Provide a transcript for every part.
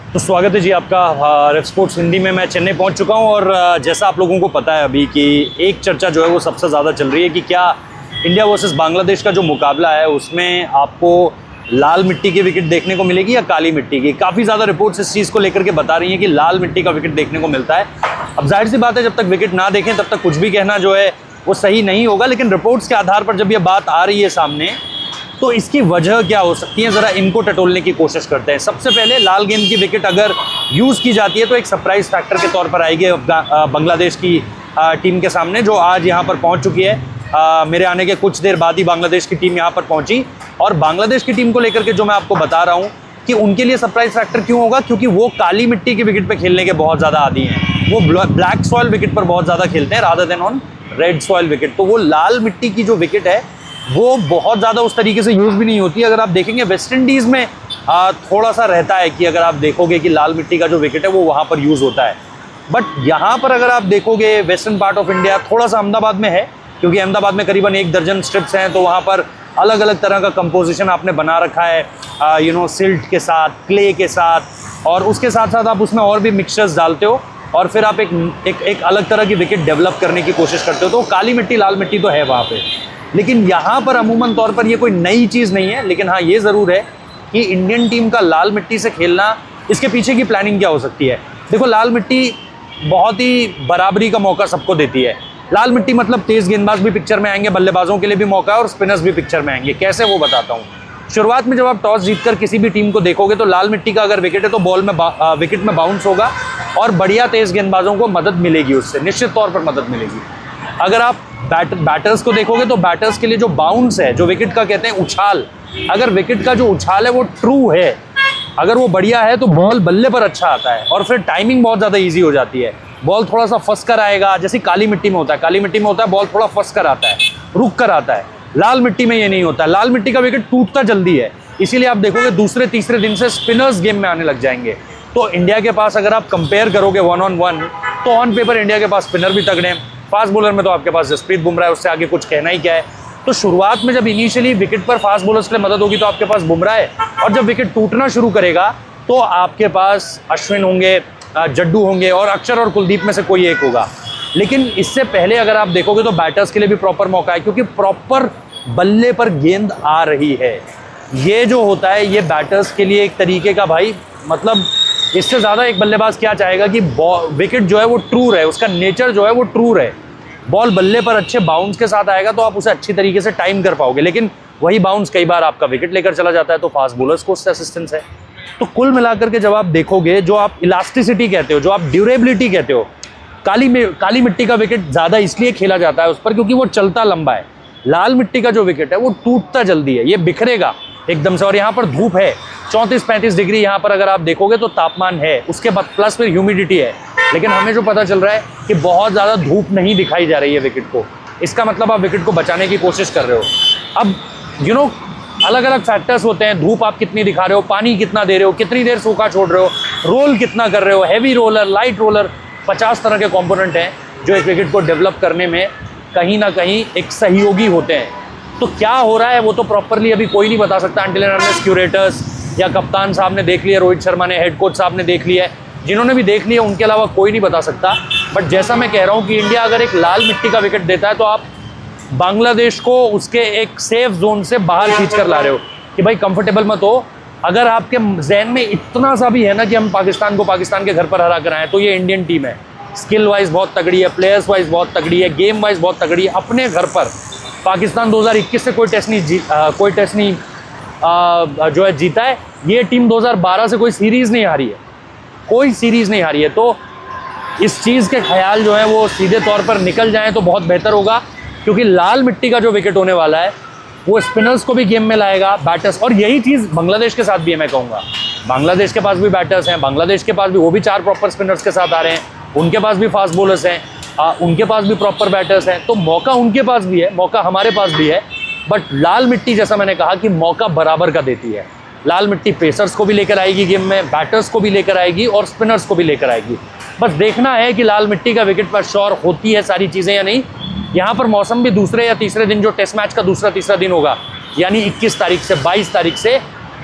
तो स्वागत है जी आपका रेफ स्पोर्ट्स हिंदी में। मैं चेन्नई पहुंच चुका हूं और जैसा आप लोगों को पता है अभी कि एक चर्चा जो है वो सबसे ज़्यादा चल रही है कि क्या इंडिया वर्सेस बांग्लादेश का जो मुकाबला है उसमें आपको लाल मिट्टी की विकेट देखने को मिलेगी या काली मिट्टी की। काफ़ी ज़्यादा रिपोर्ट्स इस चीज़ को लेकर के बता रही हैं कि लाल मिट्टी का विकेट देखने को मिलता है। अब जाहिर सी बात है, जब तक विकेट ना देखें तब तक कुछ भी कहना जो है वो सही नहीं होगा, लेकिन रिपोर्ट्स के आधार पर जब ये बात आ रही है सामने तो इसकी वजह क्या हो सकती है, ज़रा इनको टटोलने की कोशिश करते हैं। सबसे पहले लाल गेंद की विकेट अगर यूज़ की जाती है तो एक सरप्राइज़ फैक्टर के तौर पर आएगी बांग्लादेश की टीम के सामने, जो आज यहाँ पर पहुँच चुकी है। मेरे आने के कुछ देर बाद ही बांग्लादेश की टीम यहाँ पर पहुँची और बांग्लादेश की टीम को लेकर के जो मैं आपको बता रहा हूँ कि उनके लिए सरप्राइज फैक्टर क्यों होगा, क्योंकि वो काली मिट्टी की विकेट पर खेलने के बहुत ज़्यादा आदी हैं। वो ब्लैक सॉइल विकेट पर बहुत ज़्यादा खेलते हैं rather than on red soil wicket. तो वो लाल मिट्टी की जो विकेट है वो बहुत ज़्यादा उस तरीके से यूज़ भी नहीं होती है। अगर आप देखेंगे वेस्ट इंडीज़ में थोड़ा सा रहता है कि अगर आप देखोगे कि लाल मिट्टी का जो विकेट है वो वहाँ पर यूज़ होता है, बट यहाँ पर अगर आप देखोगे वेस्टर्न पार्ट ऑफ इंडिया, थोड़ा सा अहमदाबाद में है, क्योंकि अहमदाबाद में करीबन 1 दर्जन स्ट्रिप्स हैं, तो वहाँ पर अलग अलग तरह का कंपोजिशन आपने बना रखा है, सिल्ट के साथ, क्ले के साथ, और उसके साथ साथ आप उसमें और भी मिक्सचर्स डालते हो और फिर आप एक अलग तरह की विकेट डेवलप करने की कोशिश करते हो। तो काली मिट्टी लाल मिट्टी तो है वहाँ पे, लेकिन यहाँ पर अमूमन तौर पर ये कोई नई चीज़ नहीं है। लेकिन हाँ, ये ज़रूर है कि इंडियन टीम का लाल मिट्टी से खेलना, इसके पीछे की प्लानिंग क्या हो सकती है। देखो, लाल मिट्टी बहुत ही बराबरी का मौका सबको देती है। लाल मिट्टी मतलब तेज़ गेंदबाज भी पिक्चर में आएंगे, बल्लेबाजों के लिए भी मौका है और स्पिनर्स भी पिक्चर में आएंगे। कैसे, वो बताता हूँ। शुरुआत में जब आप टॉस जीतकर किसी भी टीम को देखोगे तो लाल मिट्टी का अगर विकेट है तो बॉल में विकेट में बाउंस होगा और बढ़िया तेज़ गेंदबाजों को मदद मिलेगी, उससे निश्चित तौर पर मदद मिलेगी। अगर आप बैटर्स को देखोगे तो बैटर्स के लिए जो बाउंस है, जो विकेट का कहते हैं उछाल, अगर विकेट का जो उछाल है वो ट्रू है, अगर वो बढ़िया है तो बॉल बल्ले पर अच्छा आता है और फिर टाइमिंग बहुत ज़्यादा इजी हो जाती है। बॉल थोड़ा सा फंस कर आएगा, जैसे काली मिट्टी में होता है। काली मिट्टी में होता है बॉल थोड़ा फंस कर आता है, रुक कर आता है। लाल मिट्टी में ये नहीं होता है। लाल मिट्टी का विकेट टूटता जल्दी है, इसीलिए आप देखोगे दूसरे तीसरे दिन से स्पिनर्स गेम में आने लग जाएंगे। तो इंडिया के पास अगर आप कंपेयर करोगे 1-on-1 तो ऑन पेपर इंडिया के पास स्पिनर भी तगड़े हैं। फास्ट बॉलर में तो आपके पास जसप्रीत बुमराह है, उससे आगे कुछ कहना ही क्या है। तो शुरुआत में जब इनिशियली विकेट पर फास्ट बॉलर्स के लिए मदद होगी तो आपके पास बुमराह है, और जब विकेट टूटना शुरू करेगा तो आपके पास अश्विन होंगे, जड्डू होंगे और अक्षर और कुलदीप में से कोई एक होगा। लेकिन इससे पहले अगर आप देखोगे तो बैटर्स के लिए भी प्रॉपर मौका है, क्योंकि प्रॉपर बल्ले पर गेंद आ रही है। ये जो होता है ये बैटर्स के लिए एक तरीके का, भाई मतलब इससे ज़्यादा एक बल्लेबाज क्या चाहेगा कि विकेट जो है वो ट्रू रहे, उसका नेचर जो है वो ट्रू रहे। बॉल बल्ले पर अच्छे बाउंस के साथ आएगा तो आप उसे अच्छी तरीके से टाइम कर पाओगे, लेकिन वही बाउंस कई बार आपका विकेट लेकर चला जाता है, तो फास्ट बॉलर्स को उससे असिस्टेंस है। तो कुल मिलाकर के जब आप देखोगे, जो आप इलास्टिसिटी कहते हो, जो आप ड्यूरेबिलिटी कहते हो, काली मिट्टी का विकेट ज़्यादा इसलिए खेला जाता है उस पर क्योंकि वो चलता लंबा है। लाल मिट्टी का जो विकेट है वो टूटता जल्दी है, ये बिखरेगा एकदम से। और यहाँ पर धूप है 34-35 डिग्री, यहाँ पर अगर आप देखोगे तो तापमान है, उसके बाद प्लस फिर ह्यूमिडिटी है। लेकिन हमें जो पता चल रहा है कि बहुत ज़्यादा धूप नहीं दिखाई जा रही है विकेट को, इसका मतलब आप विकेट को बचाने की कोशिश कर रहे हो। अब अलग अलग फैक्टर्स होते हैं, धूप आप कितनी दिखा रहे हो, पानी कितना दे रहे हो, कितनी देर सूखा छोड़ रहे हो, रोल कितना कर रहे हो, हैवी रोलर, लाइट रोलर, 50 तरह के कॉम्पोनेंट हैं जो एक विकेट को डेवलप करने में कहीं ना कहीं एक सहयोगी होते हैं। तो क्या हो रहा है वो तो प्रॉपरली अभी कोई नहीं बता सकता, अंटिल एंड अनलेस क्यूरेटर्स या कप्तान साहब ने देख लिया, रोहित शर्मा ने, हेड कोच साहब ने देख लिया है, जिन्होंने भी देख लिया उनके अलावा कोई नहीं बता सकता। बट जैसा मैं कह रहा हूँ कि इंडिया अगर एक लाल मिट्टी का विकेट देता है तो आप बांग्लादेश को उसके एक सेफ जोन से बाहर खींच कर ला रहे हो कि भाई कंफर्टेबल मत हो। अगर आपके जहन में इतना सा भी है ना कि हम पाकिस्तान को पाकिस्तान के घर पर हरा कर आए, तो ये इंडियन टीम है, स्किल वाइज बहुत तगड़ी है, प्लेयर्स वाइज बहुत तगड़ी है, गेम वाइज बहुत तगड़ी है। अपने घर पर पाकिस्तान 2021 से कोई टेस्ट नहीं जो है जीता है। ये टीम 2012 से कोई सीरीज़ नहीं हारी है, कोई सीरीज़ नहीं हारी है। तो इस चीज़ के ख्याल जो है वो सीधे तौर पर निकल जाएं तो बहुत बेहतर होगा, क्योंकि लाल मिट्टी का जो विकेट होने वाला है वो स्पिनर्स को भी गेम में लाएगा, बैटर्स। और यही चीज़ बांग्लादेश के साथ भी है, मैं कहूँगा। बांग्लादेश के पास भी बैटर्स हैं, बांग्लादेश के पास भी, वो भी 4 प्रॉपर स्पिनर्स के साथ आ रहे हैं, उनके पास भी फास्ट बॉलर्स हैं, उनके पास भी प्रॉपर बैटर्स हैं। तो मौका उनके पास भी है, मौका हमारे पास भी है। बट लाल मिट्टी, जैसा मैंने कहा कि मौका बराबर का देती है। लाल मिट्टी पेसर्स को भी लेकर आएगी गेम में, बैटर्स को भी लेकर आएगी और स्पिनर्स को भी लेकर आएगी। बस देखना है कि लाल मिट्टी का विकेट पर श्योर होती है सारी चीज़ें या नहीं। यहाँ पर मौसम भी दूसरे या तीसरे दिन, जो टेस्ट मैच का दूसरा तीसरा दिन होगा, यानी 21 तारीख से 22 तारीख से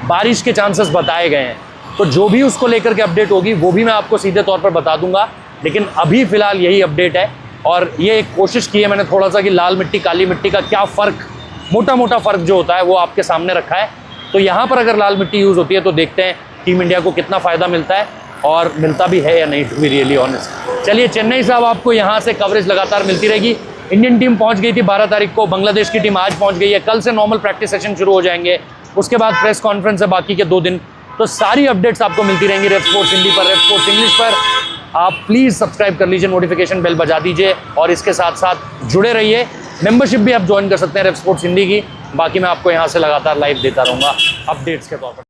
बारिश के चांसेस बताए गए हैं। तो जो भी उसको लेकर के अपडेट होगी वो भी मैं आपको सीधे तौर पर बता दूंगा। लेकिन अभी फ़िलहाल यही अपडेट है। और ये एक कोशिश की है मैंने थोड़ा सा कि लाल मिट्टी काली मिट्टी का क्या फ़र्क, मोटा मोटा फ़र्क जो होता है वो आपके सामने रखा है। तो यहाँ पर अगर लाल मिट्टी यूज़ होती है तो देखते हैं टीम इंडिया को कितना फ़ायदा मिलता है और मिलता भी है या नहीं, टू बी रियली ऑनेस्ट। चलिए, चेन्नई साहब आपको यहाँ से कवरेज लगातार मिलती रहेगी। इंडियन टीम पहुँच गई थी 12 तारीख को, बांग्लादेश की टीम आज पहुँच गई है। कल से नॉर्मल प्रैक्टिस सेशन शुरू हो जाएंगे, उसके बाद प्रेस कॉन्फ्रेंस है बाकी के 2 दिन। तो सारी अपडेट्स आपको मिलती रहेंगी रेव स्पोर्ट्स हिंदी पर, रेव स्पोर्ट्स इंग्लिश पर। आप प्लीज़ सब्सक्राइब कर लीजिए, नोटिफिकेशन बेल बजा दीजिए और इसके साथ साथ जुड़े रहिए। मेंबरशिप भी आप ज्वाइन कर सकते हैं रेव स्पोर्ट्स हिंदी की। बाकी मैं आपको यहाँ से लगातार लाइव देता रहूँगा अपडेट्स के तौर पर।